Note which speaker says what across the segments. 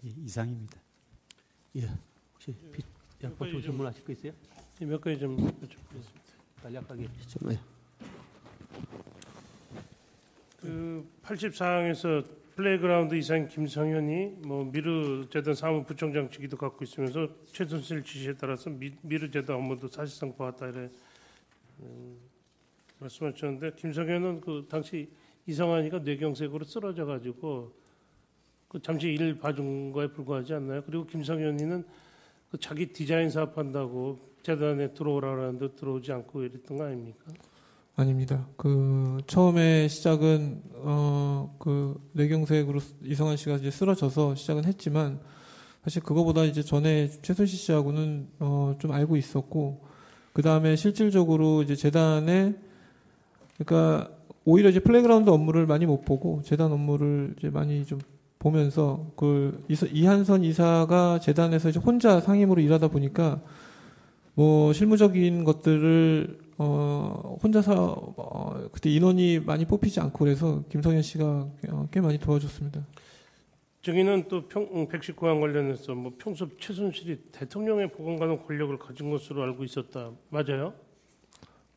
Speaker 1: 이상입니다.
Speaker 2: 예. 혹시 양파 좀 질문하실 거 있어요?
Speaker 3: 몇 가지 좀 여쭤보겠습니다.
Speaker 2: 간략하게.
Speaker 3: 그 84항에서 플레이그라운드 이사인 김성현이 뭐 미르 재단 사무부총장 직위도 갖고 있으면서 최순실 지시에 따라서 미르 재단 업무도 사실상 보았다 이래 말씀하셨는데, 김성현은 그 당시 이성환이가 뇌경색으로 쓰러져 가지고 그 잠시 일 봐준 거에 불과하지 않나요? 그리고 김성현이는 그 자기 디자인 사업한다고 재단에 들어오라고 하는데 들어오지 않고 이랬던 거 아닙니까?
Speaker 4: 아닙니다. 그 처음에 시작은 그 뇌경색으로 이성환 씨가 이제 쓰러져서 시작은 했지만, 사실 그거보다 이제 전에 최순실 씨하고는 좀 알고 있었고, 그 다음에 실질적으로 이제 재단에, 그러니까 오히려 이제 플레이그라운드 업무를 많이 못 보고 재단 업무를 이제 많이 좀 보면서, 그 이한선 이사가 재단에서 이제 혼자 상임으로 일하다 보니까 뭐 실무적인 것들을 혼자서 그때 인원이 많이 뽑히지 않고 그래서 김성현 씨가 꽤 많이 도와줬습니다.
Speaker 3: 저기는 또 119항 관련해서 뭐 평소 최순실이 대통령의 보관하는 권력을 가진 것으로 알고 있었다. 맞아요?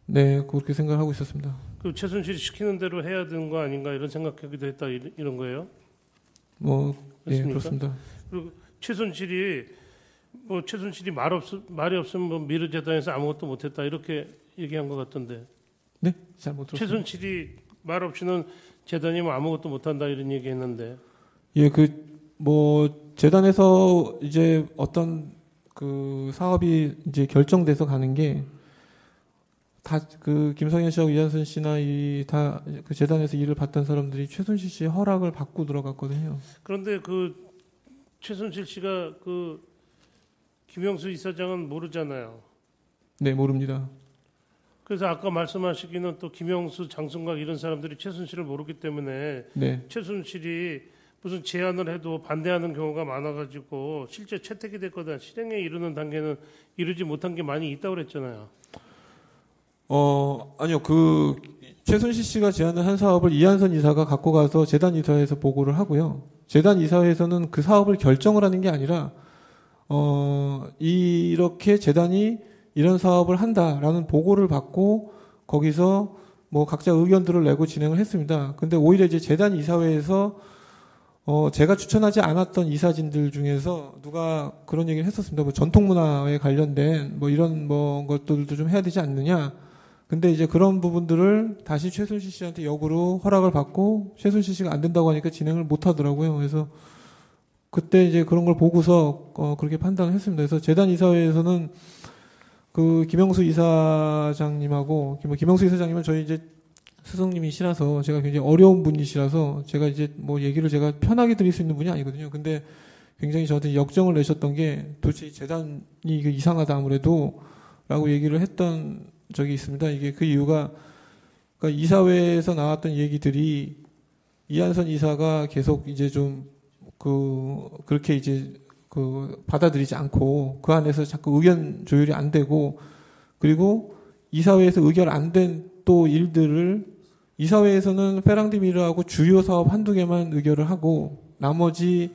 Speaker 4: 네, 그렇게 생각하고 있었습니다.
Speaker 3: 그 최순실이 시키는 대로 해야 되는 거 아닌가 이런 생각하기도 했다 이런 거예요?
Speaker 4: 네, 그렇습니다.
Speaker 3: 그리고 최순실이 말이 없으면 뭐 미르 재단에서 아무것도 못했다 이렇게 얘기한 것 같던데.
Speaker 4: 네, 잘 못 들었습니다.
Speaker 3: 최순실이 말 없이는 재단이 뭐 아무것도 못한다 이런 얘기했는데.
Speaker 4: 예, 뭐 재단에서 이제 어떤 그 사업이 이제 결정돼서 가는 게 다 그 김성현 씨하고 이한선 씨나 다 그 재단에서 일을 봤던 사람들이 최순실 씨의 허락을 받고 들어갔거든요.
Speaker 3: 그런데 그 최순실 씨가 그 김영수 이사장은 모르잖아요.
Speaker 4: 네, 모릅니다.
Speaker 3: 그래서 아까 말씀하시기는 또 김영수, 장순각 이런 사람들이 최순실을 모르기 때문에
Speaker 4: 네.
Speaker 3: 최순실이 무슨 제안을 해도 반대하는 경우가 많아가지고 실제 채택이 됐거나 실행에 이르는 단계는 이르지 못한 게 많이 있다고 그랬잖아요.
Speaker 4: 아니요. 그 최순실 씨가 제안을 한 사업을 이한선 이사가 갖고 가서 재단 이사회에서 보고를 하고요. 재단 이사회에서는 그 사업을 결정을 하는 게 아니라 이렇게 재단이 이런 사업을 한다라는 보고를 받고 거기서 뭐 각자 의견들을 내고 진행을 했습니다. 근데 오히려 이제 재단 이사회에서 제가 추천하지 않았던 이사진들 중에서 누가 그런 얘기를 했었습니다. 뭐 전통문화에 관련된 뭐 이런 뭐 것들도 좀 해야 되지 않느냐. 근데 이제 그런 부분들을 다시 최순실 씨한테 역으로 허락을 받고 최순실 씨가 안 된다고 하니까 진행을 못 하더라고요. 그래서 그때 이제 그런 걸 보고서 그렇게 판단을 했습니다. 그래서 재단 이사회에서는 그 김영수 이사장님하고 김영수 이사장님은 저희 이제 스승님이시라서 제가 굉장히 어려운 분이시라서 제가 이제 뭐 얘기를 제가 편하게 드릴 수 있는 분이 아니거든요. 근데 굉장히 저한테 역정을 내셨던 게 도대체 재단이 이상하다 아무래도 라고 얘기를 했던 적이 있습니다. 이게 그 이유가 그러니까 이사회에서 나왔던 얘기들이 이한선 이사가 계속 이제 좀 그렇게 이제 받아들이지 않고 그 안에서 자꾸 의견 조율이 안 되고, 그리고 이사회에서 의결 안 된 또 일들을 이사회에서는 페랑디미르하고 주요 사업 한두 개만 의결을 하고 나머지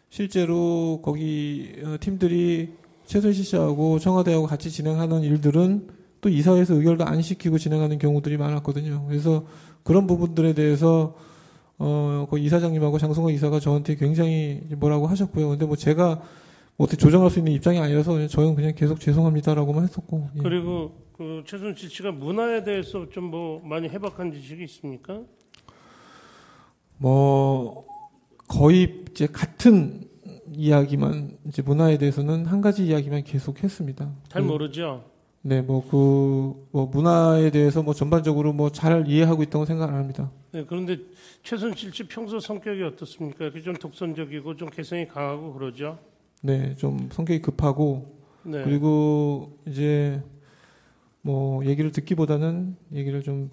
Speaker 4: 실제로 거기 팀들이 최순실 씨하고 청와대하고 같이 진행하는 일들은 또 이사회에서 의결도 안 시키고 진행하는 경우들이 많았거든요. 그래서 그런 부분들에 대해서 그 이사장님하고 장성호 이사가 저한테 굉장히 뭐라고 하셨고요. 근데 뭐 제가 뭐 어떻게 조정할 수 있는 입장이 아니라서 저는 그냥 계속 죄송합니다라고만 했었고. 예.
Speaker 3: 그리고 그 최순실 씨가 문화에 대해서 좀 뭐 많이 해박한 지식이 있습니까?
Speaker 4: 뭐 거의 이제 같은 이야기만, 이제 문화에 대해서는 한 가지 이야기만 계속 했습니다.
Speaker 3: 잘 모르죠.
Speaker 4: 네, 뭐 문화에 대해서 뭐 전반적으로 뭐 잘 이해하고 있다고 생각 안 합니다.
Speaker 3: 네, 그런데 최순실 씨 평소 성격이 어떻습니까? 이렇게 좀 독선적이고 좀 개성이 강하고 그러죠.
Speaker 4: 네, 좀 성격이 급하고,
Speaker 3: 네.
Speaker 4: 그리고 이제 뭐 얘기를 듣기보다는 얘기를 좀.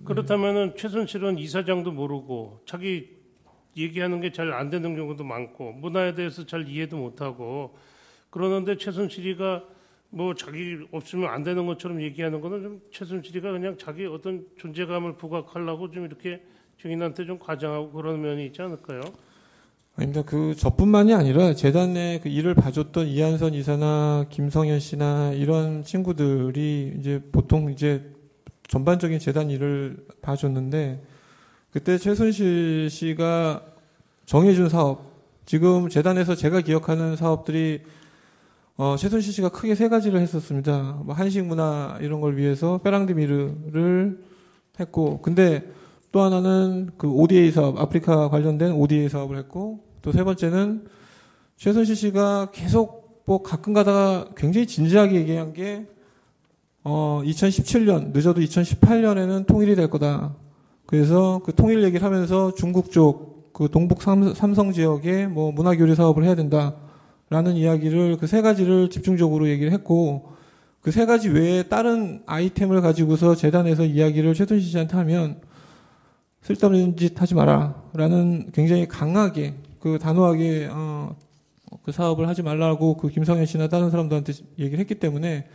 Speaker 3: 그렇다면은 최순실은 이사장도 모르고 자기 얘기하는 게 잘 안 되는 경우도 많고 문화에 대해서 잘 이해도 못하고 그러는데 최순실이가 뭐 자기 없으면 안 되는 것처럼 얘기하는 거는 좀 최순실이가 그냥 자기 어떤 존재감을 부각하려고 좀 이렇게 증인한테 좀 과장하고 그런 면이 있지 않을까요?
Speaker 4: 아닙니다. 그 저뿐만이 아니라 재단의 그 일을 봐줬던 이한선 이사나 김성현 씨나 이런 친구들이 이제 보통 이제 전반적인 재단 일을 봐줬는데, 그때 최순실 씨가 정해준 사업, 지금 재단에서 제가 기억하는 사업들이 최순실 씨가 크게 세 가지를 했었습니다. 뭐 한식 문화 이런 걸 위해서 페랑드미르를 했고, 근데 또 하나는 그 ODA 사업, 아프리카 관련된 ODA 사업을 했고, 또 세 번째는 최순실 씨가 계속 뭐 가끔 가다가 굉장히 진지하게 얘기한 게 2017년, 늦어도 2018년에는 통일이 될 거다. 그래서 그 통일 얘기를 하면서 중국 쪽 그 동북 삼성 지역에 뭐 문화교류 사업을 해야 된다라는 이야기를 그 세 가지를 집중적으로 얘기를 했고, 그 세 가지 외에 다른 아이템을 가지고서 재단에서 이야기를 최순실 씨한테 하면 쓸데없는 짓 하지 마라 라는 굉장히 강하게 그 단호하게 그 사업을 하지 말라고 그 김성현 씨나 다른 사람들한테 얘기를 했기 때문에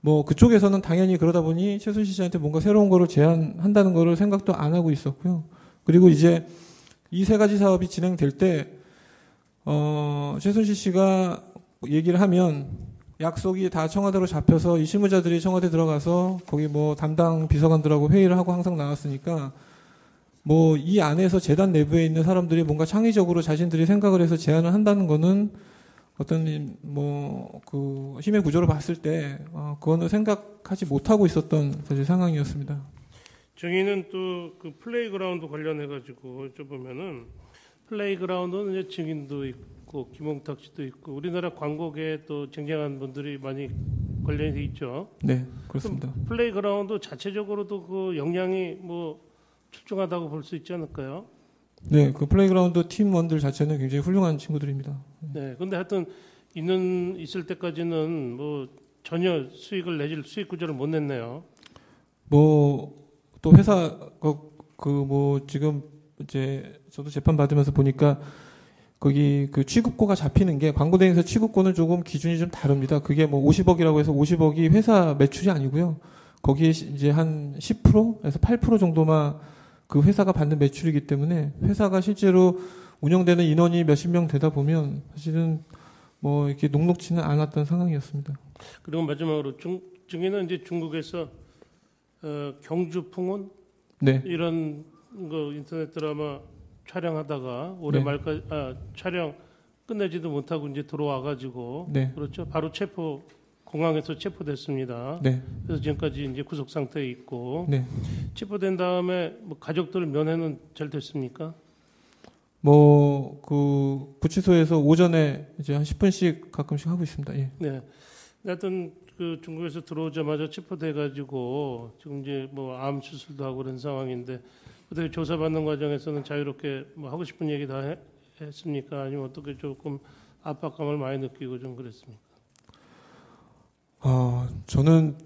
Speaker 4: 뭐 그쪽에서는 당연히 그러다 보니 최순실 씨한테 뭔가 새로운 거를 제안한다는 거를 생각도 안 하고 있었고요. 그리고 이제 이 세 가지 사업이 진행될 때 최순실 씨가 얘기를 하면 약속이 다 청와대로 잡혀서 이 실무자들이 청와대 들어가서 거기 뭐 담당 비서관들하고 회의를 하고 항상 나왔으니까 뭐 이 안에서 재단 내부에 있는 사람들이 뭔가 창의적으로 자신들이 생각을 해서 제안을 한다는 거는 어떤 뭐 그 힘의 구조를 봤을 때 그거는 생각하지 못하고 있었던 사실 상황이었습니다.
Speaker 3: 증인은 또 그 플레이그라운드 관련해 가지고 여쭤보면은, 플레이그라운드는 이제 증인도 있고 김홍탁 씨도 있고 우리나라 광고계에 또 쟁쟁한 분들이 많이 관련이 돼 있죠.
Speaker 4: 네, 그렇습니다.
Speaker 3: 플레이그라운드 자체적으로도 그 역량이 뭐 출중하다고 볼 수 있지 않을까요?
Speaker 4: 네, 그 플레이그라운드 팀원들 자체는 굉장히 훌륭한 친구들입니다.
Speaker 3: 네, 근데 하여튼 있을 때까지는 뭐 전혀 수익을 내질 수익 구조를 못 냈네요.
Speaker 4: 뭐 또 회사 뭐 지금 이제 저도 재판 받으면서 보니까 거기 그 취급고가 잡히는 게 광고 대행사 취급고는 조금 기준이 좀 다릅니다. 그게 뭐 50억이라고 해서 50억이 회사 매출이 아니고요. 거기에 이제 한 10%에서 8% 정도만 그 회사가 받는 매출이기 때문에 회사가 실제로 운영되는 인원이 몇십 명 되다 보면 사실은 뭐 이렇게 녹록지는 않았던 상황이었습니다.
Speaker 3: 그리고 마지막으로 증인은 이제 중국에서 경주 풍운
Speaker 4: 네.
Speaker 3: 이런 거 인터넷 드라마 촬영하다가 올해
Speaker 4: 네.
Speaker 3: 말까지 촬영 끝내지도 못하고 이제 들어와가지고
Speaker 4: 네.
Speaker 3: 그렇죠. 바로 공항에서 체포됐습니다.
Speaker 4: 네.
Speaker 3: 그래서 지금까지 이제 구속 상태에 있고,
Speaker 4: 네.
Speaker 3: 체포된 다음에 뭐 가족들 면회는 잘 됐습니까?
Speaker 4: 뭐 그 구치소에서 오전에 이제 한 10분씩 가끔씩 하고 있습니다. 예.
Speaker 3: 네. 하여튼 그 중국에서 들어오자마자 체포돼가지고 지금 이제 뭐 암 수술도 하고 그런 상황인데, 어떻게 조사받는 과정에서는 자유롭게 뭐 하고 싶은 얘기 다 했습니까? 아니면 어떻게 조금 압박감을 많이 느끼고 좀 그랬습니까?
Speaker 4: 저는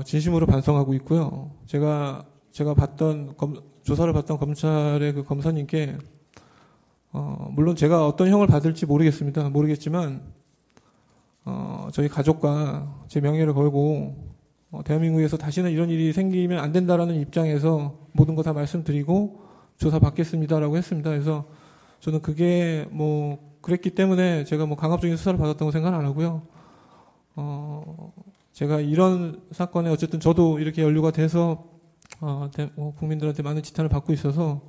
Speaker 4: 진심으로 반성하고 있고요. 제가 조사를 받던 검찰의 그 검사님께 물론 제가 어떤 형을 받을지 모르겠지만 저희 가족과 제 명예를 걸고 대한민국에서 다시는 이런 일이 생기면 안 된다라는 입장에서 모든 거 다 말씀드리고 조사 받겠습니다라고 했습니다. 그래서 저는 그게 뭐 그랬기 때문에 제가 뭐 강압적인 수사를 받았다고 생각 안 하고요. 제가 이런 사건에 어쨌든 저도 이렇게 연루가 돼서 국민들한테 많은 지탄을 받고 있어서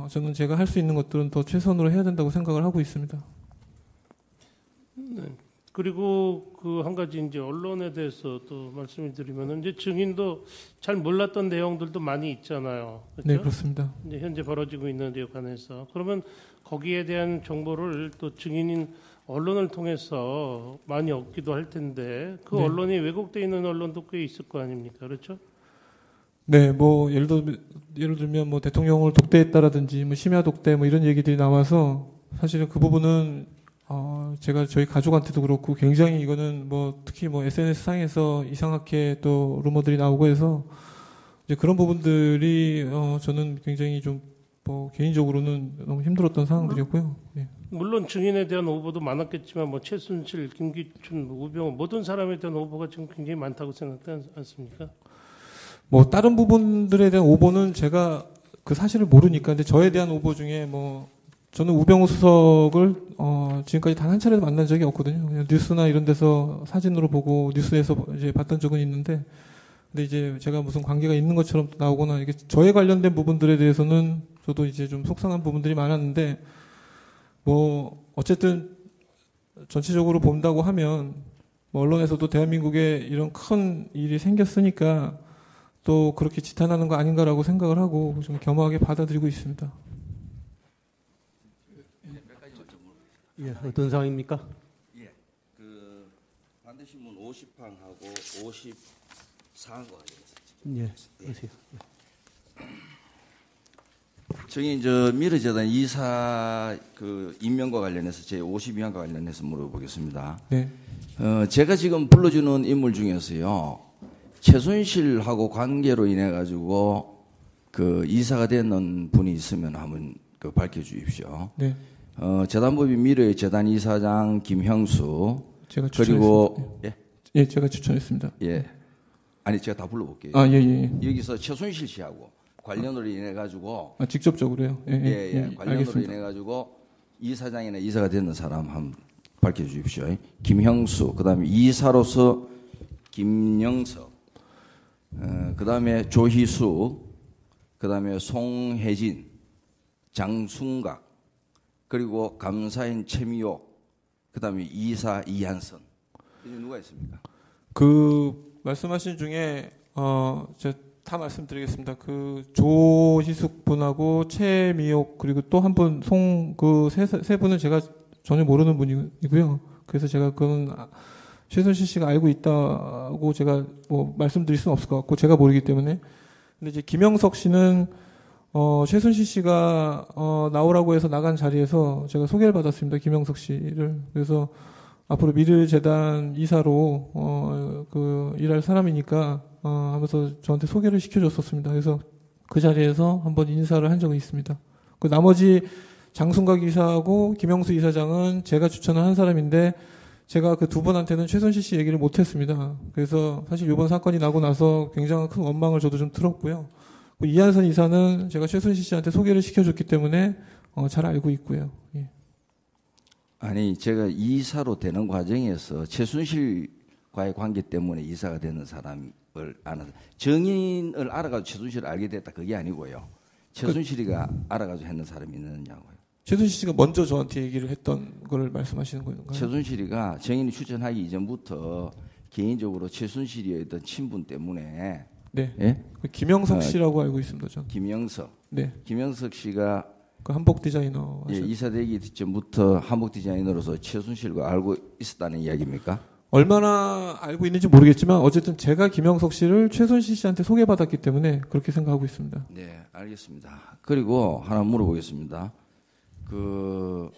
Speaker 4: 저는 제가 할 수 있는 것들은 더 최선으로 해야 된다고 생각을 하고 있습니다.
Speaker 3: 네. 그리고 그 한 가지 이제 언론에 대해서 또 말씀을 드리면은, 이제 증인도 잘 몰랐던 내용들도 많이 있잖아요. 그렇죠?
Speaker 4: 네, 그렇습니다.
Speaker 3: 이제 현재 벌어지고 있는 데 관해서, 그러면 거기에 대한 정보를 또 증인인 언론을 통해서 많이 얻기도 할 텐데, 그
Speaker 4: 네.
Speaker 3: 언론이 왜곡돼 있는 언론도 꽤 있을 거 아닙니까? 그렇죠?
Speaker 4: 네, 뭐 예를 들면 뭐 대통령을 독대했다라든지 뭐 심야 독대 뭐 이런 얘기들이 나와서 사실은 그 부분은 제가 저희 가족한테도 그렇고 굉장히 이거는 뭐 특히 뭐 SNS 상에서 이상하게 또 루머들이 나오고 해서 이제 그런 부분들이 저는 굉장히 좀 뭐 개인적으로는 너무 힘들었던 상황들이었고요. 예.
Speaker 3: 물론 증인에 대한 오보도 많았겠지만 뭐 최순실, 김기춘, 우병우 모든 사람에 대한 오보가 지금 굉장히 많다고 생각하지 않습니까?
Speaker 4: 뭐 다른 부분들에 대한 오보는 제가 그 사실을 모르니까. 근데 저에 대한 오보 중에 뭐 저는 우병우 수석을 지금까지 단 한 차례도 만난 적이 없거든요. 그냥 뉴스나 이런 데서 사진으로 보고 뉴스에서 이제 봤던 적은 있는데, 근데 이제 제가 무슨 관계가 있는 것처럼 나오거나 이게 저에 관련된 부분들에 대해서는 저도 이제 좀 속상한 부분들이 많았는데, 뭐 어쨌든 전체적으로 본다고 하면 뭐 언론에서도 대한민국에 이런 큰 일이 생겼으니까 또 그렇게 지탄하는 거 아닌가라고 생각을 하고 좀 겸허하게 받아들이고 있습니다.
Speaker 2: 예, 어떤 상황입니까?
Speaker 1: 예, 그 반대신문 50항하고 54항과 관련해서.
Speaker 2: 예, 그러세요.
Speaker 1: 저희 저 미르재단 이사 그 임명과 관련해서 제 52항과 관련해서 물어보겠습니다.
Speaker 4: 네.
Speaker 1: 제가 지금 불러주는 인물 중에서요, 최순실하고 관계로 인해 가지고 그 이사가 되는 분이 있으면 한번 그 밝혀주십시오.
Speaker 4: 네.
Speaker 1: 재단법인 미르의 재단 이사장 김형수,
Speaker 4: 제가
Speaker 1: 그리고
Speaker 4: 추천했습니다. 예, 제가 추천했습니다.
Speaker 1: 예, 아니 제가 다 불러볼게요.
Speaker 4: 아, 예, 예.
Speaker 1: 여기서 최순실 씨하고 관련으로 인해 가지고
Speaker 4: 아, 직접적으로요. 예, 예,
Speaker 1: 관련으로
Speaker 4: 알겠습니다.
Speaker 1: 인해 가지고 이사장이나 이사가 되는 사람 한번 밝혀주십시오. 김형수, 그다음에 이사로서 김영석, 그다음에 조희수, 그다음에 송혜진, 장순각, 그리고 감사인 최미옥, 그다음에 이사 이한선. 이제 누가 있습니까?
Speaker 4: 그 말씀하신 중에 제가 다 말씀드리겠습니다. 그 조희숙 분하고 최미옥 그리고 또 한 분 송 그 세 분은 제가 전혀 모르는 분이고요. 그래서 제가 그건 최순실 씨가 알고 있다고 제가 뭐 말씀드릴 수는 없을 것 같고 제가 모르기 때문에. 근데 이제 김영석 씨는 최순실 씨가 나오라고 해서 나간 자리에서 제가 소개를 받았습니다. 김영석 씨를. 그래서 앞으로 미르재단 이사로 그 일할 사람이니까 하면서 저한테 소개를 시켜줬었습니다. 그래서 그 자리에서 한번 인사를 한 적은 있습니다. 그 나머지 장순각 이사하고 김영수 이사장은 제가 추천을 한 사람인데 제가 그 두 분한테는 최순실 씨 얘기를 못했습니다. 그래서 사실 이번 사건이 나고 나서 굉장한 큰 원망을 저도 좀 들었고요. 이한선 이사는 제가 최순실 씨한테 소개를 시켜줬기 때문에 잘 알고 있고요. 예.
Speaker 1: 아니 제가 이사로 되는 과정에서 최순실과의 관계 때문에 이사가 되는 사람을 아는 정인을 알아가지고 최순실을 알게 됐다 그게 아니고요. 최순실이가 알아가지고 했는 사람이 있느냐고요.
Speaker 4: 최순실 씨가 먼저 저한테 얘기를 했던 걸 말씀하시는 건가요?
Speaker 1: 최순실이가 정인이 추천하기 이전부터 개인적으로 최순실이 어떤 친분 때문에
Speaker 4: 네.
Speaker 1: 예?
Speaker 4: 김영석 씨라고 알고 있습니다. 전.
Speaker 1: 김영석.
Speaker 4: 네.
Speaker 1: 김영석 씨가
Speaker 4: 그 한복 디자이너.
Speaker 1: 예, 이사되기 전부터 한복 디자이너로서 최순실과 알고 있었다는 이야기입니까?
Speaker 4: 얼마나 알고 있는지 모르겠지만 어쨌든 제가 김영석 씨를 최순실 씨한테 소개받았기 때문에 그렇게 생각하고 있습니다.
Speaker 1: 네, 알겠습니다. 그리고 하나 물어보겠습니다. 그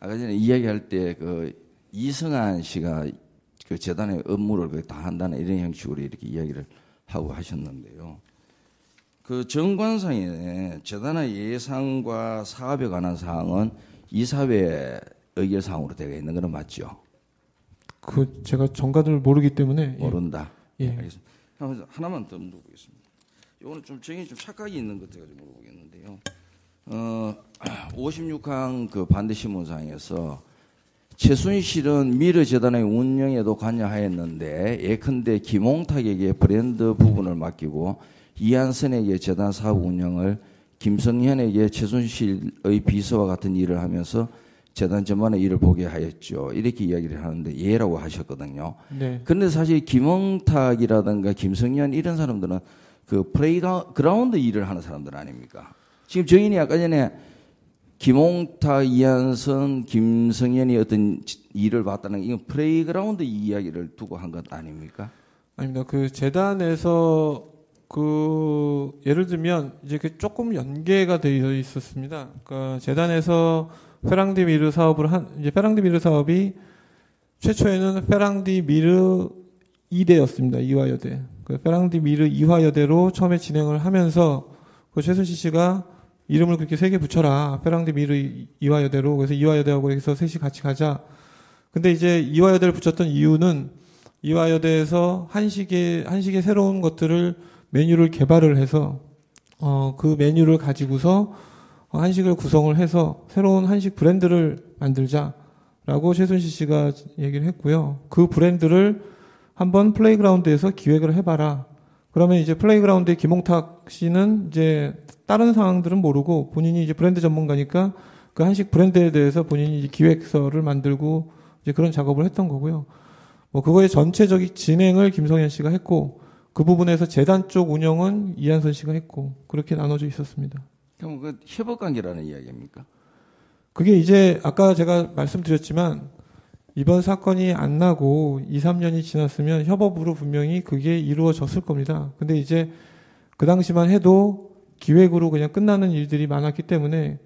Speaker 1: 아까 전에 이야기할 때 그 이승환 씨가 그 재단의 업무를 다 한다는 이런 형식으로 이렇게 이야기를 하고 하셨는데요. 그 정관상에 재단의 예산과 사업에 관한 사항은 이사회 의결 사항으로 되어 있는 건 맞죠?
Speaker 4: 그 제가 정관을 모르기 때문에
Speaker 1: 모른다.
Speaker 4: 예.
Speaker 1: 알겠습니다. 하나만 더 물어보겠습니다. 이거는 좀 정이 좀 착각이 있는 것 같아서 물어보겠는데요. 56항 그 반대신문상에서 최순실은 미르재단의 운영에도 관여하였는데 예컨대 김홍탁에게 브랜드 부분을 맡기고 이한선에게 재단 사업 운영을, 김성현에게 최순실의 비서와 같은 일을 하면서 재단 전반의 일을 보게 하였죠. 이렇게 이야기를 하는데 예라고 하셨거든요.
Speaker 4: 네.
Speaker 1: 그런데 사실 김홍탁이라든가 김성현 이런 사람들은 그 플레이그라운드 일을 하는 사람들 아닙니까? 지금 정인이 아까 전에 김홍탁, 이한선, 김성현이 어떤 일을 봤다는 이건 플레이그라운드 이야기를 두고 한 것 아닙니까?
Speaker 4: 아닙니다. 그 재단에서 그 예를 들면 이제 그 조금 연계가 되어 있었습니다. 그러니까 재단에서 페랑디 미르 사업을 이제 페랑디 미르 사업이 최초에는 페랑디 미르 2대였습니다. 이화여대. 그 페랑디 미르 이화여대로 처음에 진행을 하면서 그 최순실 씨가 이름을 그렇게 세 개 붙여라. 페랑디 미르 이화여대로. 그래서 이화여대하고 여기서 셋이 같이 가자. 근데 이제 이화여대를 붙였던 이유는 이화여대에서 한식의 새로운 것들을 메뉴를 개발을 해서 그 메뉴를 가지고서 한식을 구성을 해서 새로운 한식 브랜드를 만들자라고 최순실 씨가 얘기를 했고요. 그 브랜드를 한번 플레이그라운드에서 기획을 해봐라. 그러면 이제 플레이그라운드의 김홍탁 씨는 이제 다른 상황들은 모르고 본인이 이제 브랜드 전문가니까 그 한식 브랜드에 대해서 본인이 이제 기획서를 만들고 이제 그런 작업을 했던 거고요. 뭐 그거의 전체적인 진행을 김성현 씨가 했고 그 부분에서 재단 쪽 운영은 이한선 씨가 했고 그렇게 나눠져 있었습니다.
Speaker 1: 그럼 그 협업 관계라는 이야기입니까?
Speaker 4: 그게 이제 아까 제가 말씀드렸지만 이번 사건이 안 나고 2, 3년이 지났으면 협업으로 분명히 그게 이루어졌을 겁니다. 근데 이제 그 당시만 해도 기획으로 그냥 끝나는 일들이 많았기 때문에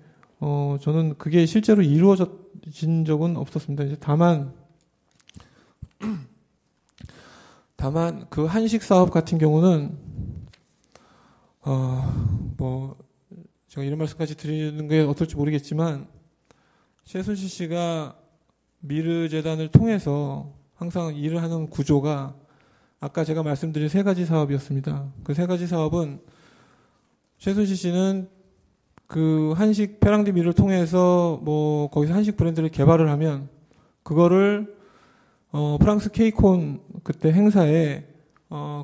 Speaker 4: 저는 그게 실제로 이루어진 적은 없었습니다. 이제 다만 그 한식 사업 같은 경우는 뭐 제가 이런 말씀까지 드리는 게 어떨지 모르겠지만 최순실 씨가 미르 재단을 통해서 항상 일을 하는 구조가 아까 제가 말씀드린 3가지 사업이었습니다. 그 3가지 사업은 최순실 씨는 그 한식 페랑디 미를 통해서 뭐 거기서 한식 브랜드를 개발을 하면 그거를 프랑스 케이콘 그때 행사에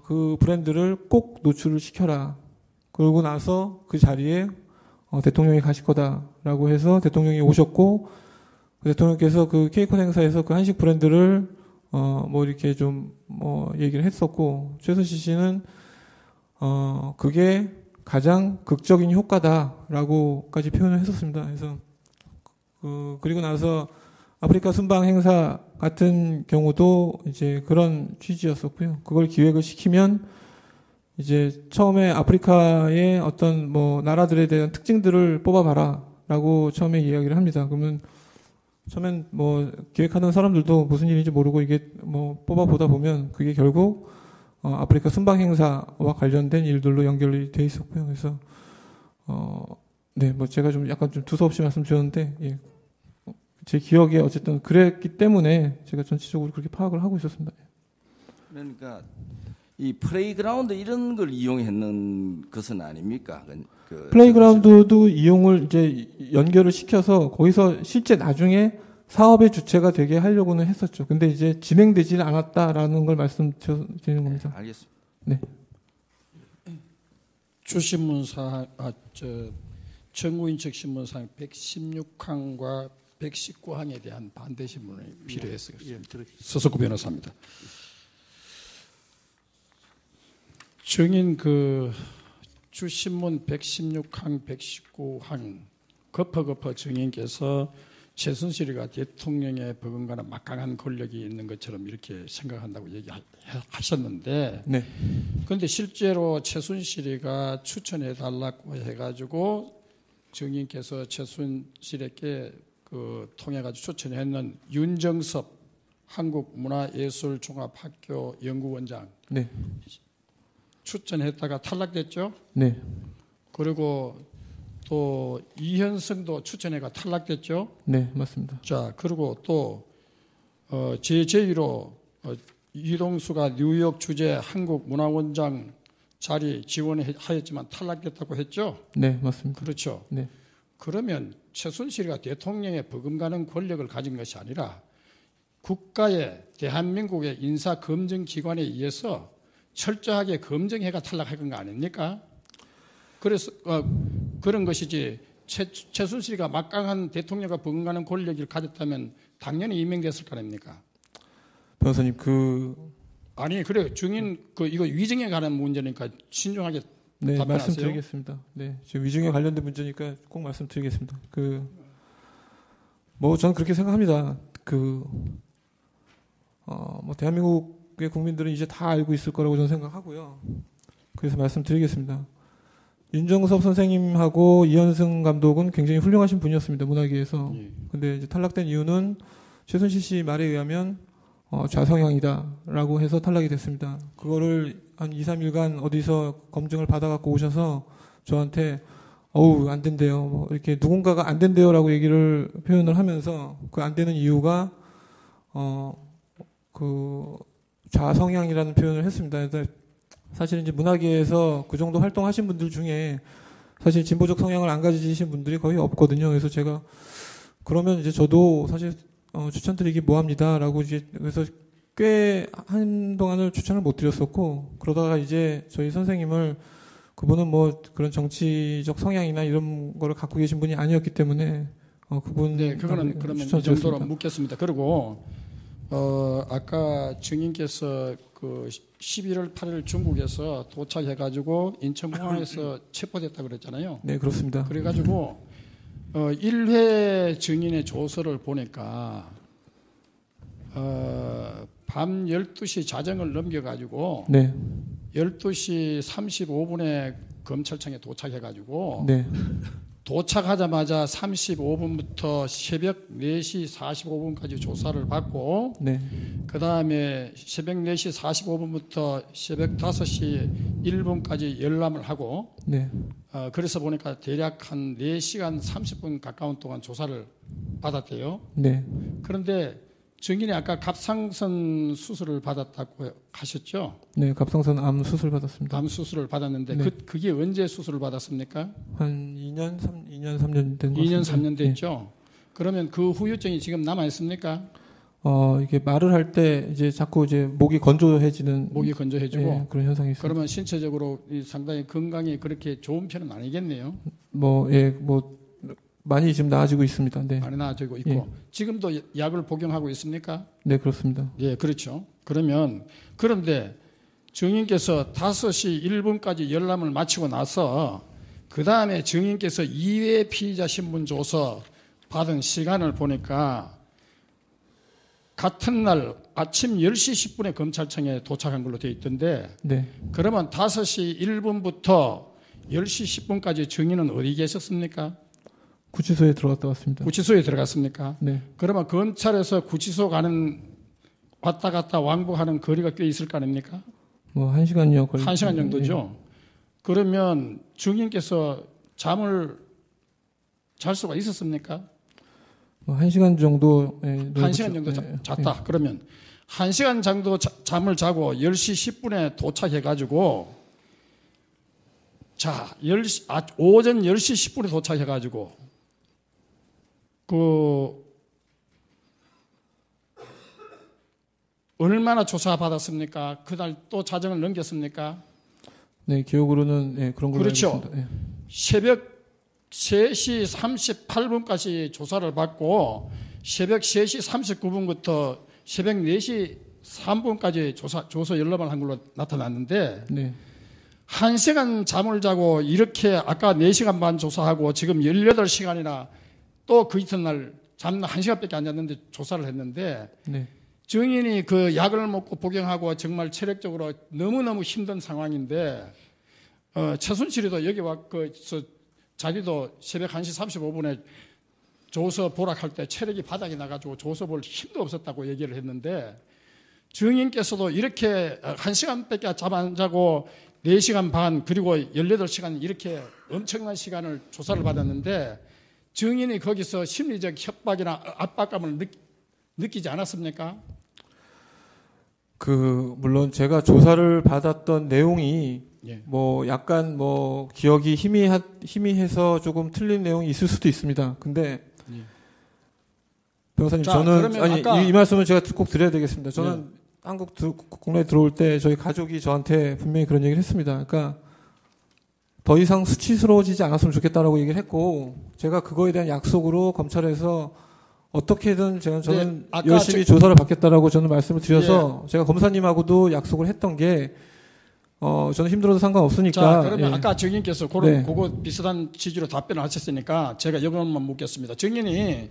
Speaker 4: 그 브랜드를 꼭 노출을 시켜라. 그러고 나서 그 자리에 대통령이 가실 거다라고 해서 대통령이 오셨고 대통령께서 그 케이콘 행사에서 그 한식 브랜드를 뭐 이렇게 좀 뭐 얘기를 했었고 최순실 씨는 그게 가장 극적인 효과다라고까지 표현을 했었습니다. 그래서 그리고 나서 아프리카 순방 행사 같은 경우도 이제 그런 취지였었고요. 그걸 기획을 시키면 이제 처음에 아프리카의 어떤 뭐 나라들에 대한 특징들을 뽑아봐라라고 처음에 이야기를 합니다. 그러면 처음엔 뭐 기획하는 사람들도 무슨 일인지 모르고 이게 뭐 뽑아보다 보면 그게 결국 아프리카 순방 행사와 관련된 일들로 연결이 돼 있었고요. 그래서 네, 뭐 제가 좀 약간 좀 두서없이 말씀드렸는데 예. 제 기억에 어쨌든 그랬기 때문에 제가 전체적으로 그렇게 파악을 하고 있었습니다.
Speaker 1: 그러니까 이 플레이그라운드 이런 걸 이용했는 것은 아닙니까?
Speaker 4: 플레이그라운드도 이용을 이제 연결을 시켜서 거기서 실제 나중에 사업의 주체가 되게 하려고는 했었죠. 근데 이제 진행되지 않았다라는 걸 말씀드리는 겁니다.
Speaker 1: 네, 알겠습니다.
Speaker 4: 네.
Speaker 5: 주신문사항, 정우인 측 신문사항 116항과 119항에 대한 반대 신문이 필요했어요. 서석구 변호사입니다. 증인 주신문 116항, 119항 거퍼 증인께서 최순실이가 대통령의 버금가는 막강한 권력이 있는 것처럼 이렇게 생각한다고 얘기하셨는데
Speaker 4: 네.
Speaker 5: 그런데 실제로 최순실이가 추천해달라고 해가지고 증인께서 최순실에게 통해가지고 추천했는 윤정섭 한국문화예술종합학교 연구원장
Speaker 4: 네.
Speaker 5: 추천했다가 탈락됐죠.
Speaker 4: 네.
Speaker 5: 그리고 또 이현승도 추천해가 탈락됐죠.
Speaker 4: 네, 맞습니다.
Speaker 5: 자, 그리고 또 제2로 이동수가 뉴욕 주재 한국문화원장 자리 지원하였지만 탈락됐다고 했죠.
Speaker 4: 네, 맞습니다.
Speaker 5: 그렇죠.
Speaker 4: 네.
Speaker 5: 그러면 최순실이가 대통령의 버금가는 권력을 가진 것이 아니라 국가의 대한민국의 인사검증기관에 의해서 철저하게 검증해가 탈락한 거 아닙니까? 그래서 그런 것이지 최순실이가 막강한 대통령과 버금가는 권력을 가졌다면 당연히 임명됐을 거 아닙니까?
Speaker 4: 변호사님
Speaker 5: 아니 그래요. 증인 이거 위증에 관한 문제니까 신중하게
Speaker 4: 네,
Speaker 5: 답변하세요.
Speaker 4: 말씀드리겠습니다. 네, 지금 위증에 관련된 문제니까 꼭 말씀드리겠습니다. 뭐 저는 그렇게 생각합니다. 뭐 대한민국의 국민들은 이제 다 알고 있을 거라고 저는 생각하고요. 그래서 말씀드리겠습니다. 윤정섭 선생님하고 이현승 감독은 굉장히 훌륭하신 분이었습니다. 문화계에서. 근데 이제 탈락된 이유는 최순실 씨 말에 의하면 좌성향이다라고 해서 탈락이 됐습니다. 그거를 한 2, 3일간 어디서 검증을 받아갖고 오셔서 저한테 안 된대요. 뭐 이렇게 누군가가 안 된대요라고 얘기를 표현을 하면서 그 안 되는 이유가 좌성향이라는 표현을 했습니다. 그래서 사실 이제 문화계에서 그 정도 활동하신 분들 중에 사실 진보적 성향을 안 가지신 분들이 거의 없거든요. 그래서 제가 그러면 이제 저도 사실 추천드리기 뭐합니다라고 이제 그래서 꽤 한동안을 추천을 못 드렸었고, 그러다가 이제 저희 선생님을, 그분은 뭐 그런 정치적 성향이나 이런 거를 갖고 계신 분이 아니었기 때문에 그분
Speaker 5: 네, 그거는 그러면 이 정도로 묻겠습니다. 그리고 아까 증인께서 그 11월 8일 중국에서 도착해가지고 인천공항에서 체포됐다 그랬잖아요.
Speaker 4: 네, 그렇습니다.
Speaker 5: 그래가지고 1회 증인의 조서를 보니까 밤 12시 자정을 넘겨가지고
Speaker 4: 네,
Speaker 5: 12시 35분에 검찰청에 도착해가지고
Speaker 4: 네,
Speaker 5: 도착하자마자 35분부터 새벽 4시 45분까지 조사를 받고
Speaker 4: 네,
Speaker 5: 그 다음에 새벽 4시 45분부터 새벽 5시 1분까지 열람을 하고
Speaker 4: 네,
Speaker 5: 그래서 보니까 대략 한 4시간 30분 가까운 동안 조사를 받았대요.
Speaker 4: 네.
Speaker 5: 그런데 증인이 아까 갑상선 수술을 받았다고 하셨죠?
Speaker 4: 네, 갑상선 암 수술 받았습니다.
Speaker 5: 암 수술을 받았는데
Speaker 4: 네.
Speaker 5: 그게 언제 수술을 받았습니까?
Speaker 4: 한 2년, 3년 된 것 같습니다.
Speaker 5: 2년, 3년
Speaker 4: 네.
Speaker 5: 됐죠? 그러면 그 후유증이 지금 남아있습니까?
Speaker 4: 이게 말을 할 때 이제 자꾸 이제 목이 건조해지는
Speaker 5: 목이 건조해지고
Speaker 4: 예, 그런 현상이 있습니다.
Speaker 5: 그러면 신체적으로 상당히 건강이 그렇게 좋은 편은 아니겠네요.
Speaker 4: 뭐 많이 지금 나아지고 있습니다. 네.
Speaker 5: 많이 나아지고 있고
Speaker 4: 예.
Speaker 5: 지금도 약을 복용하고 있습니까?
Speaker 4: 네, 그렇습니다.
Speaker 5: 예, 그렇죠. 그런데 증인께서 5시 1분까지 열람을 마치고 나서 그 다음에 증인께서 2회 피의자 신문 조서 받은 시간을 보니까 같은 날 아침 10시 10분에 검찰청에 도착한 걸로 되어 있던데
Speaker 4: 네.
Speaker 5: 그러면 5시 1분부터 10시 10분까지 증인은 어디 계셨습니까?
Speaker 4: 구치소에 들어갔다 왔습니다.
Speaker 5: 구치소에 들어갔습니까?
Speaker 4: 네.
Speaker 5: 그러면 검찰에서 구치소 가는 왔다 갔다 왕복하는 거리가 꽤 있을 거 아닙니까?
Speaker 4: 뭐 1시간여 걸리
Speaker 5: 1시간 정도죠. 그러면 증인께서 잠을 잘 수가 있었습니까?
Speaker 4: 뭐 1시간 정도
Speaker 5: 1시간 정도 잤다. 그러면 1시간 정도 잠을 자고 10시 10분에 도착해가지고 오전 10시 10분에 도착해가지고 얼마나 조사받았습니까? 그날 또 자정을 넘겼습니까?
Speaker 4: 네, 기억으로는 그런 걸로
Speaker 5: 그렇죠.
Speaker 4: 알고 있습니다. 예.
Speaker 5: 새벽 3시 38분까지 조사를 받고 새벽 3시 39분부터 새벽 4시 3분까지 조서 열람을 한 걸로 나타났는데
Speaker 4: 네.
Speaker 5: 1시간 잠을 자고 이렇게 아까 4시간 반 조사하고 지금 18시간이나 또 그 이튿날 잠 1시간밖에 안 잤는데 조사를 했는데
Speaker 4: 네.
Speaker 5: 증인이 그 약을 먹고 복용하고 정말 체력적으로 너무너무 힘든 상황인데 최순실이도 여기 자기도 새벽 1시 35분에 조서 보락할 때 체력이 바닥이 나가지고 조서 볼 힘도 없었다고 얘기를 했는데 증인께서도 이렇게 1시간밖에 잠 안 자고 4시간 반 그리고 18시간 이렇게 엄청난 시간을 조사를 받았는데 증인이 거기서 심리적 협박이나 압박감을 느끼지 않았습니까?
Speaker 4: 물론 제가 조사를 받았던 내용이
Speaker 5: 예.
Speaker 4: 뭐 약간 뭐 기억이 희미해서 조금 틀린 내용이 있을 수도 있습니다. 근데
Speaker 5: 예.
Speaker 4: 변호사님
Speaker 5: 자,
Speaker 4: 저는
Speaker 5: 아까
Speaker 4: 이 말씀을 제가 꼭 드려야 되겠습니다. 저는 국내에 들어올 때 저희 가족이 저한테 분명히 그런 얘기를 했습니다. 그러니까 더 이상 수치스러워지지 않았으면 좋겠다라고 얘기를 했고 제가 그거에 대한 약속으로 검찰에서 어떻게든 저는 열심히 조사를 받겠다라고 저는 말씀을 드려서 제가 검사님하고도 약속을 했던 게 저는 힘들어도 상관없으니까.
Speaker 5: 자, 그러면 아까 증인께서 그거 비슷한 취지로 답변을 하셨으니까 제가 이것만 묻겠습니다. 증인이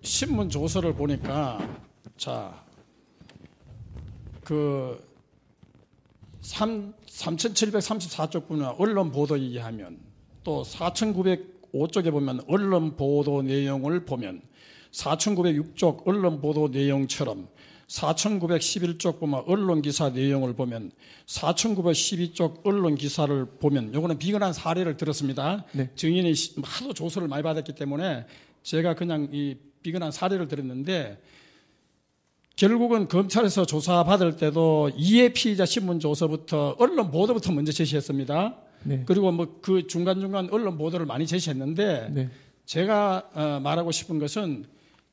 Speaker 5: 신문 조서를 보니까 자, 3,734쪽 보면 언론 보도에 의하면 또 4,905쪽에 보면 언론 보도 내용을 보면 4,906쪽 언론 보도 내용처럼 4,911쪽 보면 언론 기사 내용을 보면 4,912쪽 언론 기사를 보면 요거는 비근한 사례를 들었습니다.
Speaker 4: 네.
Speaker 5: 증인이 하도 조서를 많이 받았기 때문에 제가 그냥 이 비근한 사례를 들었는데 결국은 검찰에서 조사받을 때도 이해 피의자 신문 조서부터 언론 보도부터 먼저 제시했습니다.
Speaker 4: 네.
Speaker 5: 그리고 뭐 그 중간중간 언론 보도를 많이 제시했는데
Speaker 4: 네.
Speaker 5: 제가 말하고 싶은 것은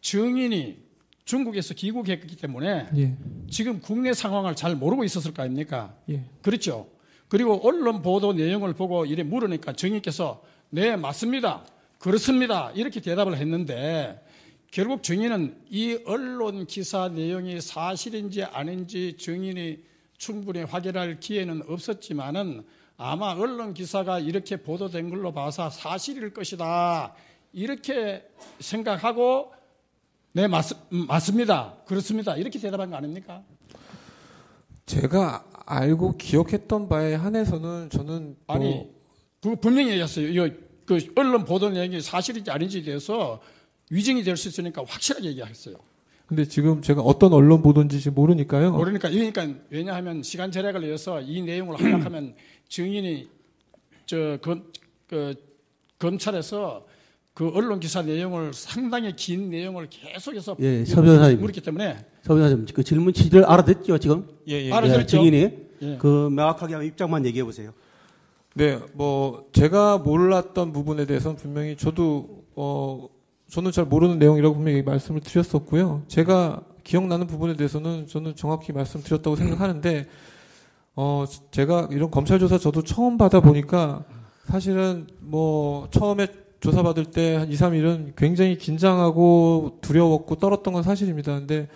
Speaker 5: 증인이 중국에서 귀국했기 때문에
Speaker 4: 예.
Speaker 5: 지금 국내 상황을 잘 모르고 있었을 거 아닙니까?
Speaker 4: 예.
Speaker 5: 그렇죠. 그리고 언론 보도 내용을 보고 이래 물으니까 증인께서 네, 맞습니다. 그렇습니다. 이렇게 대답을 했는데 결국 증인은 이 언론 기사 내용이 사실인지 아닌지 증인이 충분히 확인할 기회는 없었지만은 아마 언론 기사가 이렇게 보도된 걸로 봐서 사실일 것이다. 이렇게 생각하고 네, 맞습니다. 그렇습니다. 이렇게 대답한 거 아닙니까?
Speaker 4: 제가 알고 기억했던 바에 한해서는 저는
Speaker 5: 아니, 그거 분명히 얘기했어요. 이거 그 언론 보도 내용이 사실인지 아닌지에 대해서 위증이 될 수 있으니까 확실하게 얘기했어요.
Speaker 4: 근데 지금 제가 어떤 언론 보도인지 지금 모르니까요.
Speaker 5: 모르니까 왜냐하면 시간 절약을 위해서 이 내용을 하락하면 증인이 검찰에서 그 언론 기사 내용을 상당히 긴 내용을 계속해서
Speaker 2: 예, 서 변호사님.
Speaker 5: 물었기 때문에
Speaker 2: 서 변호사님, 그 질문 취지를 알아듣죠, 지금?
Speaker 4: 예.
Speaker 5: 알아듣죠.
Speaker 2: 예, 증인이.
Speaker 5: 예.
Speaker 2: 그 명확하게 한번 입장만 얘기해 보세요.
Speaker 4: 네, 뭐 제가 몰랐던 부분에 대해서는 분명히 저도 저는 잘 모르는 내용이라고 분명히 말씀을 드렸었고요. 제가 기억나는 부분에 대해서는 저는 정확히 말씀드렸다고 생각하는데 제가 이런 검찰 조사 저도 처음 받아 보니까 사실은 뭐 처음에 조사받을 때 한 2, 3일은 굉장히 긴장하고 두려웠고 떨었던 건 사실입니다. 근데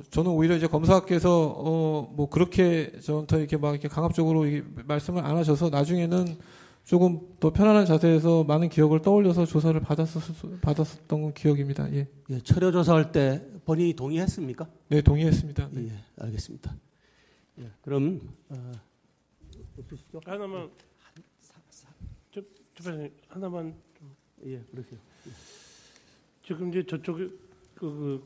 Speaker 4: 저는 오히려 이제 검사께서 뭐 그렇게 저한테 이렇게 막 이렇게 강압적으로 말씀을 안 하셔서 나중에는 조금 더 편안한 자세에서 많은 기억을 떠올려서 조사를 받았었던 기억입니다. 예.
Speaker 2: 예, 철회 조사할 때 본인이 동의했습니까?
Speaker 4: 네, 동의했습니다. 네.
Speaker 2: 예, 알겠습니다. 예, 그럼 없으시죠?
Speaker 3: 하나만 주변에 하나만 좀.
Speaker 2: 예, 그러세요.
Speaker 3: 지금 이제 저쪽에 그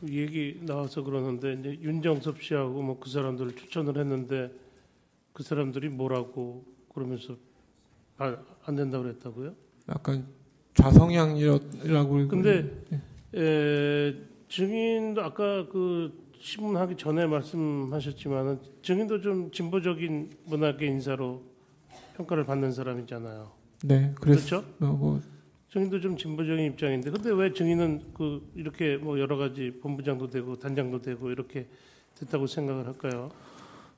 Speaker 3: 얘기 나와서 그러는데 이제 윤정섭 씨하고 뭐 그 사람들을 추천을 했는데 그 사람들이 뭐라고 그러면서 안 된다고 그랬다고요?
Speaker 4: 약간 좌성향이라고.
Speaker 3: 근데 증인도 아까 그 신문하기 전에 말씀하셨지만은 증인도 좀 진보적인 문학의 인사로 평가를 받는 사람이잖아요.
Speaker 4: 네,
Speaker 3: 그렇죠?
Speaker 4: 뭐
Speaker 3: 증인도 좀 진보적인 입장인데, 근데 왜 증인은 이렇게 뭐 여러 가지 본부장도 되고 단장도 되고 이렇게 됐다고 생각을 할까요?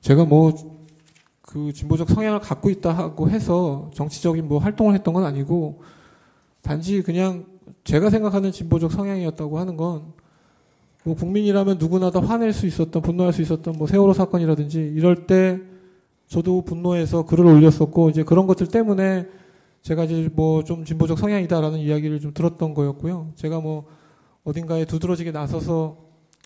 Speaker 4: 제가 뭐 그 진보적 성향을 갖고 있다고 해서 정치적인 뭐 활동을 했던 건 아니고 단지 그냥 제가 생각하는 진보적 성향이었다고 하는 건 뭐 국민이라면 누구나 다 화낼 수 있었던, 분노할 수 있었던 뭐 세월호 사건이라든지 이럴 때 저도 분노해서 글을 올렸었고 이제 그런 것들 때문에 제가 이제 뭐 좀 진보적 성향이다라는 이야기를 좀 들었던 거였고요. 제가 뭐 어딘가에 두드러지게 나서서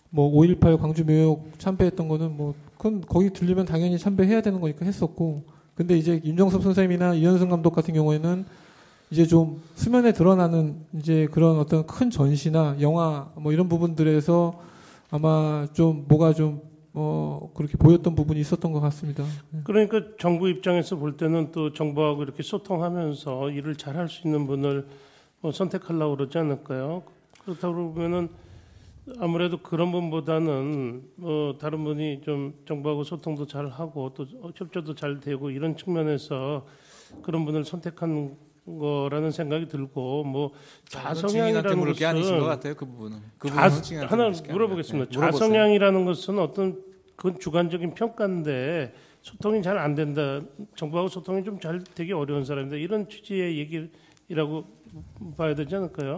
Speaker 4: 뭐 5.18 광주 묘역 참배했던 거는 뭐 그건 거기 들리면 당연히 참배해야 되는 거니까 했었고, 근데 이제 윤정섭 선생님이나 이현승 감독 같은 경우에는 이제 좀 수면에 드러나는 이제 그런 어떤 큰 전시나 영화 뭐 이런 부분들에서 아마 좀 뭐가 좀 그렇게 보였던 부분이 있었던 것 같습니다.
Speaker 3: 그러니까 정부 입장에서 볼 때는 또 정부하고 이렇게 소통하면서 일을 잘할 수 있는 분을 선택하려고 그러지 않을까요? 그렇다고 보면은 아무래도 그런 분보다는 다른 분이 좀 정부하고 소통도 잘 하고 또 협조도 잘 되고 이런 측면에서 그런 분을 선택한 거라는 생각이 들고, 뭐 좌성향이라는
Speaker 6: 물을 게 아니신 것
Speaker 3: 것은
Speaker 6: 같아요. 그 부분은.
Speaker 3: 하나 물어보겠습니다. 좌성향이라는 것은 어떤 그건 주관적인 평가인데 소통이 잘 안 된다. 정부하고 소통이 좀 잘 되기 어려운 사람인데 이런 취지의 얘기라고 봐야 되지 않을까요?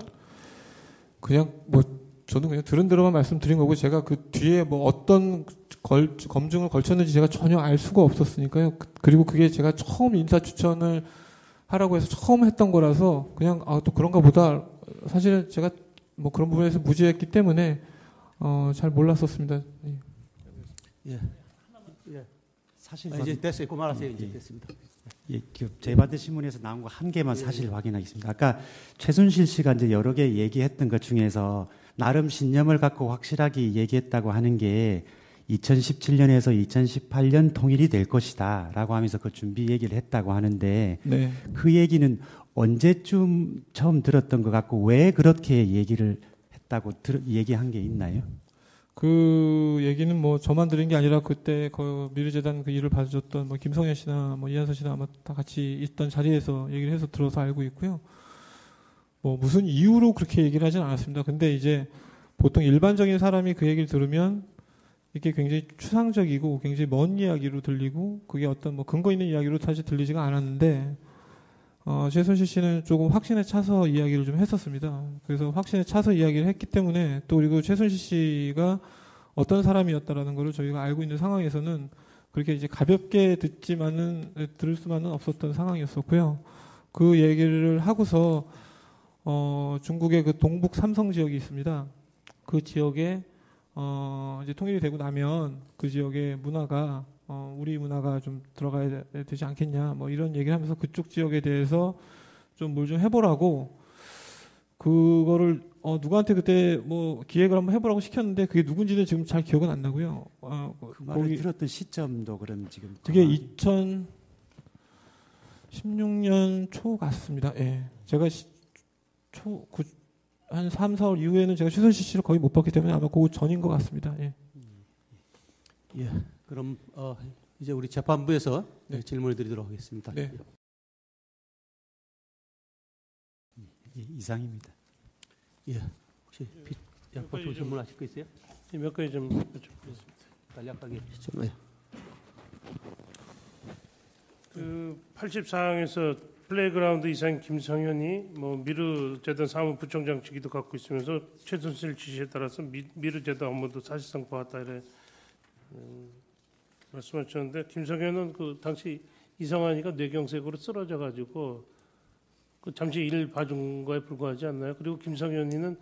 Speaker 4: 그냥 뭐 저는 그냥 들은 대로만 말씀드린 거고 제가 그 뒤에 뭐 어떤 검증을 걸쳤는지 제가 전혀 알 수가 없었으니까요. 그리고 그게 제가 처음 인사 추천을 하라고 해서 처음 했던 거라서 그냥 또 그런가 보다. 사실은 제가 뭐 그런 부분에서 무지했기 때문에 잘 몰랐었습니다.
Speaker 2: 예. 사실 이제 됐어요. 그만하세요. 이제 됐습니다.
Speaker 7: 예, 재받은 신문에서 나온 거 한 개만 사실 확인하겠습니다. 아까 최순실 씨가 이제 여러 개 얘기했던 것 중에서 나름 신념을 갖고 확실하게 얘기했다고 하는 게 2017년에서 2018년 통일이 될 것이다라고 하면서 그 준비 얘기를 했다고 하는데
Speaker 4: 네.
Speaker 7: 그 얘기는 언제쯤 처음 들었던 것 같고 왜 그렇게 얘기를 했다고 얘기한 게 있나요?
Speaker 4: 그 얘기는 뭐 저만 들은 게 아니라 그때 그 미르재단 그 일을 봐줬던 뭐 김성현 씨나 뭐 이한선 씨나 아마 다 같이 있던 자리에서 얘기를 해서 들어서 알고 있고요. 뭐 무슨 이유로 그렇게 얘기를 하진 않았습니다. 근데 이제 보통 일반적인 사람이 그 얘기를 들으면 이게 굉장히 추상적이고 굉장히 먼 이야기로 들리고 그게 어떤 뭐 근거 있는 이야기로 사실 들리지가 않았는데 최순실 씨는 조금 확신에 차서 이야기를 좀 했었습니다. 그래서 확신에 차서 이야기를 했기 때문에 또 그리고 최순실 씨가 어떤 사람이었다라는 것을 저희가 알고 있는 상황에서는 그렇게 이제 가볍게 들을 수만은 없었던 상황이었었고요. 그 얘기를 하고서 중국의 그 동북 삼성 지역이 있습니다. 그 지역에 이제 통일이 되고 나면 그 지역의 문화가 우리 문화가 좀 들어가야 되지 않겠냐 뭐 이런 얘기를 하면서 그쪽 지역에 대해서 좀 뭘 좀 해보라고 그거를 누구한테 그때 뭐 기획을 한번 해보라고 시켰는데 그게 누군지는 지금 잘 기억은 안 나고요.
Speaker 7: 그 말을 들었던 시점도 그럼 지금
Speaker 4: 그게 2016년 초 같습니다. 예, 제가 한 3, 4월 이후에는 제가 최순실 씨를 거의 못 봤기 때문에 아마 그 전인 것 같습니다. 예.
Speaker 2: 예. 그럼 이제 우리 재판부에서
Speaker 4: 네.
Speaker 2: 질문을 드리도록 하겠습니다.
Speaker 4: 네.
Speaker 7: 예, 이상입니다.
Speaker 2: 예. 혹시 양파 쪽 질문하실 거 있어요?
Speaker 3: 몇 가지 좀 여쭤보겠습니다.
Speaker 2: 간략하게 좀. 예.
Speaker 3: 그 84항에서 플레이그라운드 이사인 김성현이 뭐 미르재단 사무부총장직위도 갖고 있으면서 최순실 지시에 따라서 미르재단 업무도 사실상 보았다 이래 말씀하셨는데 김성현은 그 당시 이성환이가 뇌경색으로 쓰러져 가지고 그 잠시 일 봐준 거에 불과하지 않나요? 그리고 김성현이는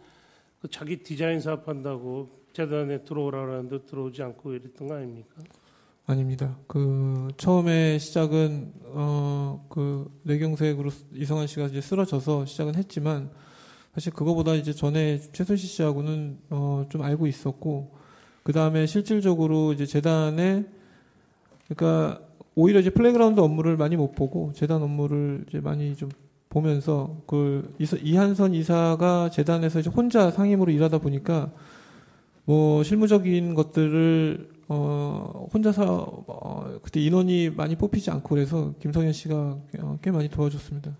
Speaker 3: 그 자기 디자인 사업한다고 재단에 들어오라고 하는데 들어오지 않고 이랬던 거 아닙니까?
Speaker 4: 아닙니다. 그 처음에 시작은 그 뇌경색으로 이성환 씨가 이제 쓰러져서 시작은 했지만 사실 그거보다 이제 전에 최순실 씨하고는 좀 알고 있었고 그 다음에 실질적으로 이제 재단에 그러니까 오히려 이제 플레이그라운드 업무를 많이 못 보고 재단 업무를 이제 많이 좀 보면서 그 이한선 이사가 재단에서 이제 혼자 상임으로 일하다 보니까 뭐 실무적인 것들을 혼자서 그때 인원이 많이 뽑히지 않고 그래서 김성현 씨가 꽤 많이 도와줬습니다.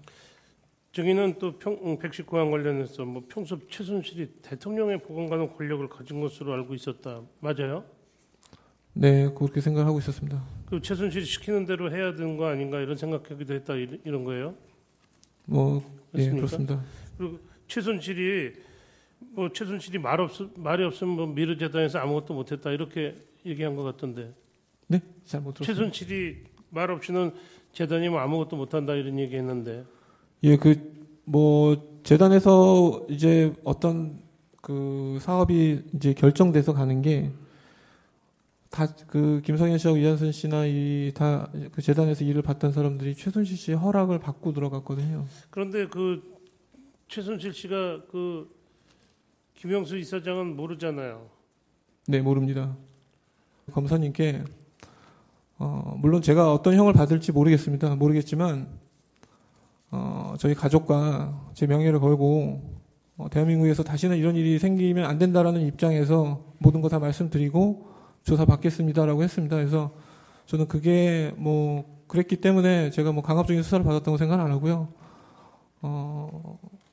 Speaker 3: 증인은 또 119항 관련해서 뭐 평소 최순실이 대통령의 보관하는 권력을 가진 것으로 알고 있었다. 맞아요?
Speaker 4: 네, 그렇게 생각하고 있었습니다.
Speaker 3: 그 최순실이 시키는 대로 해야 되는 거 아닌가 이런 생각하기도 했다 이런 거예요?
Speaker 4: 뭐 예,
Speaker 3: 맞습니까?
Speaker 4: 그렇습니다.
Speaker 3: 그리고 최순실이 말이 없으면 뭐 미르재단에서 아무것도 못했다 이렇게 얘기한 것 같던데.
Speaker 4: 네, 잘 못 들었습니다.
Speaker 3: 최순실이 말 없이는 재단이 뭐 아무것도 못한다 이런 얘기했는데.
Speaker 4: 예, 그 뭐 재단에서 이제 어떤 그 사업이 이제 결정돼서 가는 게 다 그 김성현 씨하고 이한선 씨나 이 다 그 재단에서 일을 봤던 사람들이 최순실 씨의 허락을 받고 들어갔거든요.
Speaker 3: 그런데 그 최순실 씨가 그 김영수 이사장은 모르잖아요.
Speaker 4: 네, 모릅니다. 검사님께 물론 제가 어떤 형을 받을지 모르겠지만 저희 가족과 제 명예를 걸고 대한민국에서 다시는 이런 일이 생기면 안 된다라는 입장에서 모든 거 다 말씀드리고 조사 받겠습니다라고 했습니다. 그래서 저는 그게 뭐 그랬기 때문에 제가 뭐 강압적인 수사를 받았다고 생각 안 하고요.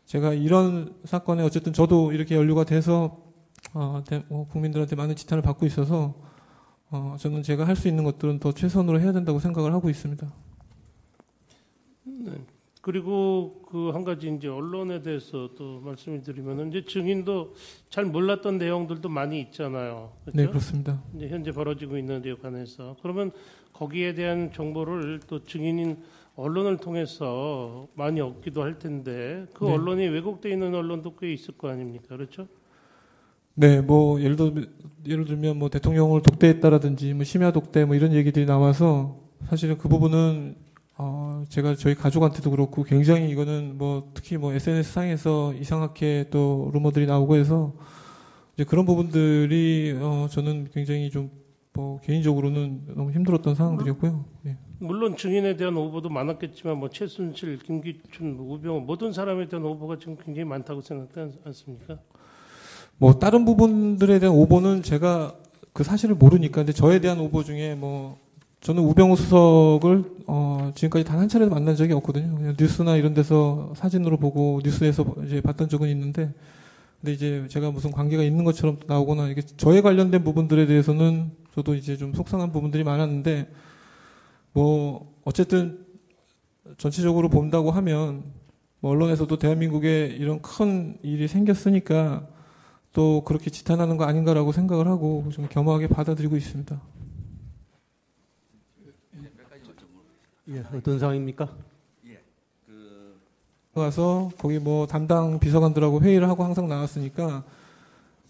Speaker 4: 제가 이런 사건에 어쨌든 저도 이렇게 연루가 돼서 국민들한테 많은 지탄을 받고 있어서 저는 제가 할 수 있는 것들은 더 최선으로 해야 된다고 생각을 하고 있습니다.
Speaker 3: 네. 그리고 그 한 가지 이제 언론에 대해서 또 말씀을 드리면은 이제 증인도 잘 몰랐던 내용들도 많이 있잖아요. 그렇죠?
Speaker 4: 네, 그렇습니다.
Speaker 3: 이제 현재 벌어지고 있는 데 관해서 그러면 거기에 대한 정보를 또 증인인 언론을 통해서 많이 얻기도 할 텐데 그
Speaker 4: 네.
Speaker 3: 언론이 왜곡돼 있는 언론도 꽤 있을 거 아닙니까? 그렇죠?
Speaker 4: 네, 뭐 예를 들면 뭐 대통령을 독대했다라든지 뭐 심야 독대 뭐 이런 얘기들이 나와서 사실은 그 부분은 제가 저희 가족한테도 그렇고 굉장히 이거는 뭐 특히 뭐 SNS 상에서 이상하게 또 루머들이 나오고 해서 이제 그런 부분들이 저는 굉장히 좀 뭐 개인적으로는 너무 힘들었던 상황들이었고요. 네.
Speaker 3: 물론 증인에 대한 오보도 많았겠지만 뭐 최순실, 김기춘, 우병우 모든 사람에 대한 오보가 지금 굉장히 많다고 생각하지 않습니까?
Speaker 4: 뭐 다른 부분들에 대한 오보는 제가 그 사실을 모르니까. 근데 저에 대한 오보 중에 뭐 저는 우병우 수석을 지금까지 단 한 차례도 만난 적이 없거든요. 그냥 뉴스나 이런 데서 사진으로 보고 뉴스에서 이제 봤던 적은 있는데, 근데 이제 제가 무슨 관계가 있는 것처럼 나오거나 이게 저에 관련된 부분들에 대해서는 저도 이제 좀 속상한 부분들이 많았는데, 뭐 어쨌든 전체적으로 본다고 하면 뭐 언론에서도 대한민국에 이런 큰 일이 생겼으니까 또 그렇게 지탄하는 거 아닌가라고 생각을 하고 좀 겸허하게 받아들이고 있습니다.
Speaker 2: 예, 어떤 상황입니까?
Speaker 4: 가서 거기 뭐 담당 비서관들하고 회의를 하고 항상 나왔으니까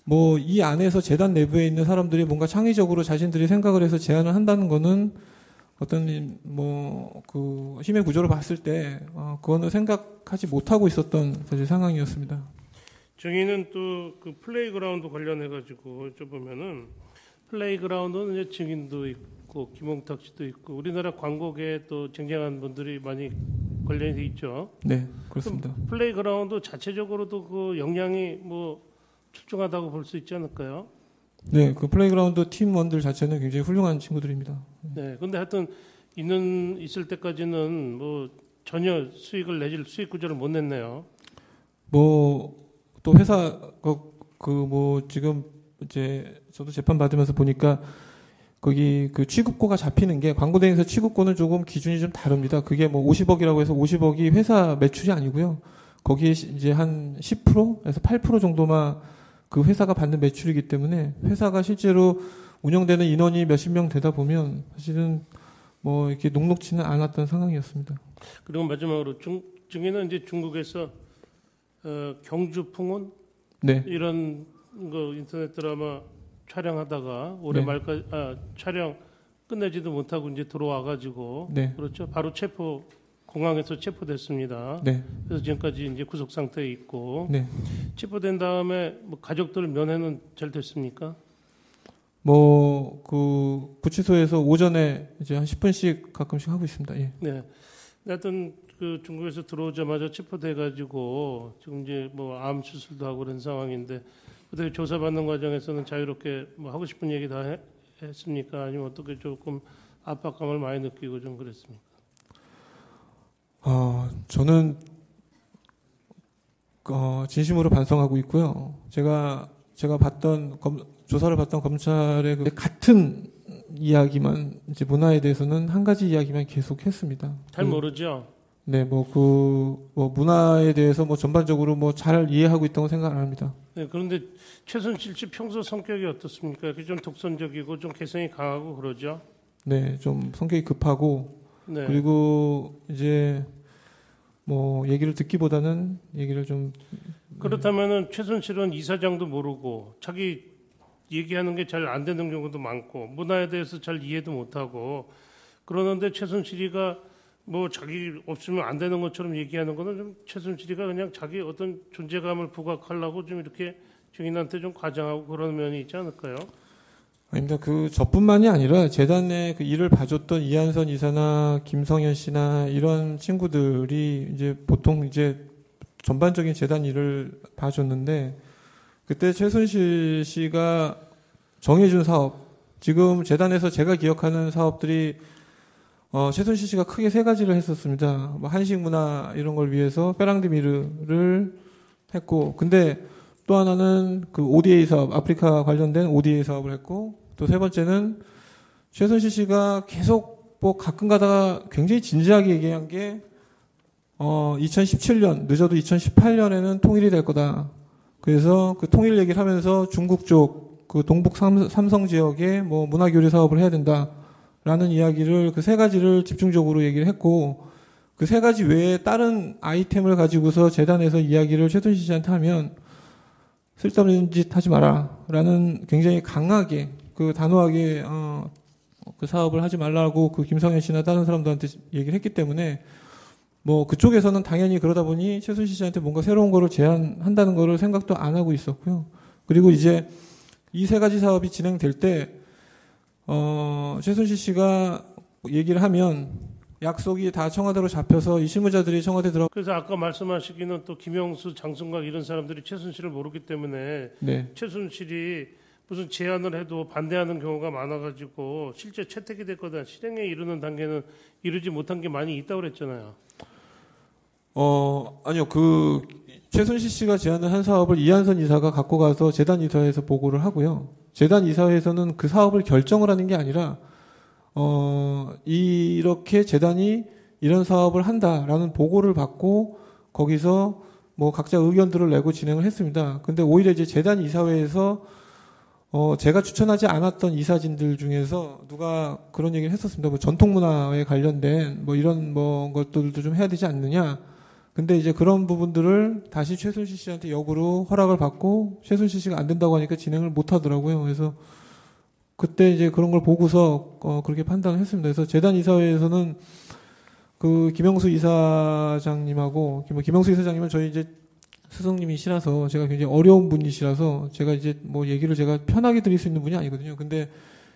Speaker 4: 뭐 이 안에서 재단 내부에 있는 사람들이 뭔가 창의적으로 자신들이 생각을 해서 제안을 한다는 거는 어떤 뭐 그 힘의 구조를 봤을 때 그거는 생각하지 못하고 있었던 사실 상황이었습니다.
Speaker 3: 정의는 또 그 플레이그라운드 관련해 가지고 여쭤보면은 플레이그라운드는 이제 증인도 있고 김홍탁 씨도 있고 우리나라 광고계에 또 쟁쟁한 분들이 많이 관련이 돼 있죠.
Speaker 4: 네, 그렇습니다.
Speaker 3: 플레이그라운드 자체적으로도 그 역량이 뭐 출중하다고 볼 수 있지 않을까요?
Speaker 4: 네, 그 플레이그라운드 팀원들 자체는 굉장히 훌륭한 친구들입니다.
Speaker 3: 네, 근데 하여튼 있을 때까지는 뭐 전혀 수익을 내질 수익 구조를 못 냈네요.
Speaker 4: 뭐 또 회사 그 뭐 지금 이제 저도 재판 받으면서 보니까 거기 그 취급고가 잡히는 게 광고대행사 취급고는 조금 기준이 좀 다릅니다. 그게 뭐 50억이라고 해서 50억이 회사 매출이 아니고요. 거기에 이제 한 10%에서 8% 정도만 그 회사가 받는 매출이기 때문에 회사가 실제로 운영되는 인원이 몇십 명 되다 보면 사실은 뭐 이렇게 녹록지는 않았던 상황이었습니다.
Speaker 3: 그리고 마지막으로 증인은 이제 중국에서 경주 풍운
Speaker 4: 네.
Speaker 3: 이런 거 인터넷 드라마 촬영하다가 올해
Speaker 4: 네.
Speaker 3: 말까지 촬영 끝내지도 못하고 이제 들어와가지고
Speaker 4: 네.
Speaker 3: 그렇죠. 바로 공항에서 체포됐습니다.
Speaker 4: 네.
Speaker 3: 그래서 지금까지 이제 구속 상태에 있고
Speaker 4: 네.
Speaker 3: 체포된 다음에 뭐 가족들 면회는 잘 됐습니까?
Speaker 4: 뭐 그 구치소에서 오전에 이제 한 10분씩 가끔씩 하고 있습니다. 예.
Speaker 3: 네. 하여튼 그 중국에서 들어오자마자 체포돼가지고 지금 이제 뭐 암 수술도 하고 그런 상황인데 어떻게 조사받는 과정에서는 자유롭게 뭐 하고 싶은 얘기 다 했습니까? 아니면 어떻게 조금 압박감을 많이 느끼고 좀 그랬습니까?
Speaker 4: 저는 진심으로 반성하고 있고요. 제가 봤던 조사를 받던 검찰의 그 같은 이야기만 이제 문화에 대해서는 한 가지 이야기만 계속했습니다.
Speaker 3: 잘 모르죠.
Speaker 4: 네, 뭐 문화에 대해서 뭐 전반적으로 뭐 잘 이해하고 있다고 생각 안 합니다.
Speaker 3: 네, 그런데 최순실 씨 평소 성격이 어떻습니까? 이렇게 좀 독선적이고 좀 개성이 강하고 그러죠.
Speaker 4: 네, 좀 성격이 급하고
Speaker 3: 네.
Speaker 4: 그리고 이제 뭐 얘기를 듣기보다는 얘기를 좀
Speaker 3: 그렇다면은 최순실은 이사장도 모르고 자기 얘기하는 게 잘 안 되는 경우도 많고 문화에 대해서 잘 이해도 못하고 그러는데 최순실이가 뭐 자기 없으면 안 되는 것처럼 얘기하는 거는 좀 최순실이가 그냥 자기 어떤 존재감을 부각하려고 좀 이렇게 증인한테 좀 과장하고 그런 면이 있지 않을까요?
Speaker 4: 아닙니다. 그 저뿐만이 아니라 재단에 그 일을 봐줬던 이한선 이사나 김성현 씨나 이런 친구들이 이제 보통 이제 전반적인 재단 일을 봐줬는데 그때 최순실 씨가 정해준 사업, 지금 재단에서 제가 기억하는 사업들이 최순실 씨가 크게 세 가지를 했었습니다. 뭐 한식 문화 이런 걸 위해서 페랑드미르를 했고, 근데 또 하나는 그 ODA 사업, 아프리카 관련된 ODA 사업을 했고, 또 세 번째는 최순실 씨가 계속 뭐 가끔 가다가 굉장히 진지하게 얘기한 게 2017년, 늦어도 2018년에는 통일이 될 거다. 그래서 그 통일 얘기를 하면서 중국 쪽 그 동북 삼성 지역에 뭐 문화교류 사업을 해야 된다라는 이야기를 그 세 가지를 집중적으로 얘기를 했고 그 세 가지 외에 다른 아이템을 가지고서 재단에서 이야기를 최순실 씨한테 하면 쓸데없는 짓 하지 마라라는 굉장히 강하게 그 단호하게 그 사업을 하지 말라고 그 김성현 씨나 다른 사람들한테 얘기를 했기 때문에 뭐 그쪽에서는 당연히 그러다 보니 최순실 씨한테 뭔가 새로운 거를 제안한다는 거를 생각도 안 하고 있었고요. 그리고 이제 이 세 가지 사업이 진행될 때 최순실 씨가 얘기를 하면 약속이 다 청와대로 잡혀서 이 실무자들이 청와대 들어.
Speaker 3: 그래서 아까 말씀하시기는 또 김영수, 장순각 이런 사람들이 최순실을 모르기 때문에
Speaker 4: 네.
Speaker 3: 최순실이 무슨 제안을 해도 반대하는 경우가 많아가지고 실제 채택이 됐거나 실행에 이르는 단계는 이르지 못한 게 많이 있다고 그랬잖아요.
Speaker 4: 아니요. 그 최순실 씨가 제안을 한 사업을 이한선 이사가 갖고 가서 재단 이사회에서 보고를 하고요. 재단 이사회에서는 그 사업을 결정을 하는 게 아니라 이렇게 재단이 이런 사업을 한다라는 보고를 받고 거기서 뭐 각자 의견들을 내고 진행을 했습니다. 근데 오히려 이제 재단 이사회에서 제가 추천하지 않았던 이사진들 중에서 누가 그런 얘기를 했었습니다. 뭐 전통문화에 관련된 뭐 이런 뭐 것들도 좀 해야 되지 않느냐. 근데 이제 그런 부분들을 다시 최순실 씨한테 역으로 허락을 받고 최순실 씨가 안 된다고 하니까 진행을 못 하더라고요. 그래서 그때 이제 그런 걸 보고서 그렇게 판단을 했습니다. 그래서 재단 이사회에서는 그 김영수 이사장님하고 김영수 이사장님은 저희 이제 스승님이시라서 제가 굉장히 어려운 분이시라서 제가 이제 뭐 얘기를 제가 편하게 드릴 수 있는 분이 아니거든요. 근데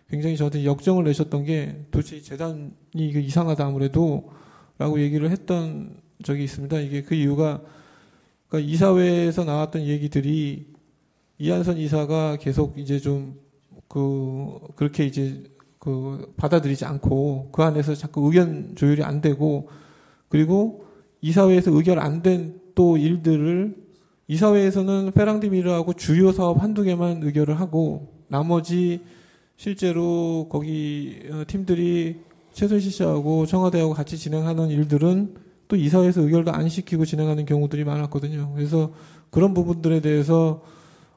Speaker 4: 굉장히 저한테 역정을 내셨던 게 도대체 이 재단이 이게 이상하다 아무래도 라고 얘기를 했던 적이 있습니다. 이게 그 이유가 그러니까 이사회에서 나왔던 얘기들이 이한선 이사가 계속 이제 좀 그렇게 이제 받아들이지 않고 그 안에서 자꾸 의견 조율이 안 되고 그리고 이사회에서 의결 안 된 또 일들을 이사회에서는 페랑디미르하고 주요 사업 한두 개만 의결을 하고 나머지 실제로 거기 팀들이 최순실 씨하고 청와대하고 같이 진행하는 일들은 또 이사회에서 의결도 안 시키고 진행하는 경우들이 많았거든요. 그래서 그런 부분들에 대해서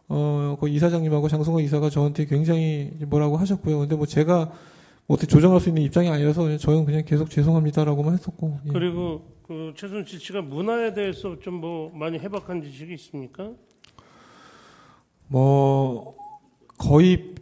Speaker 4: 그 이사장님하고 장성호 이사가 저한테 굉장히 뭐라고 하셨고요. 근데 뭐 제가 뭐 어떻게 조정할 수 있는 입장이 아니라서 저는 그냥 계속 죄송합니다라고만 했었고. 예.
Speaker 3: 그리고 그 최순실 씨가 문화에 대해서 좀 뭐 많이 해박한 지식이 있습니까?
Speaker 4: 뭐 거의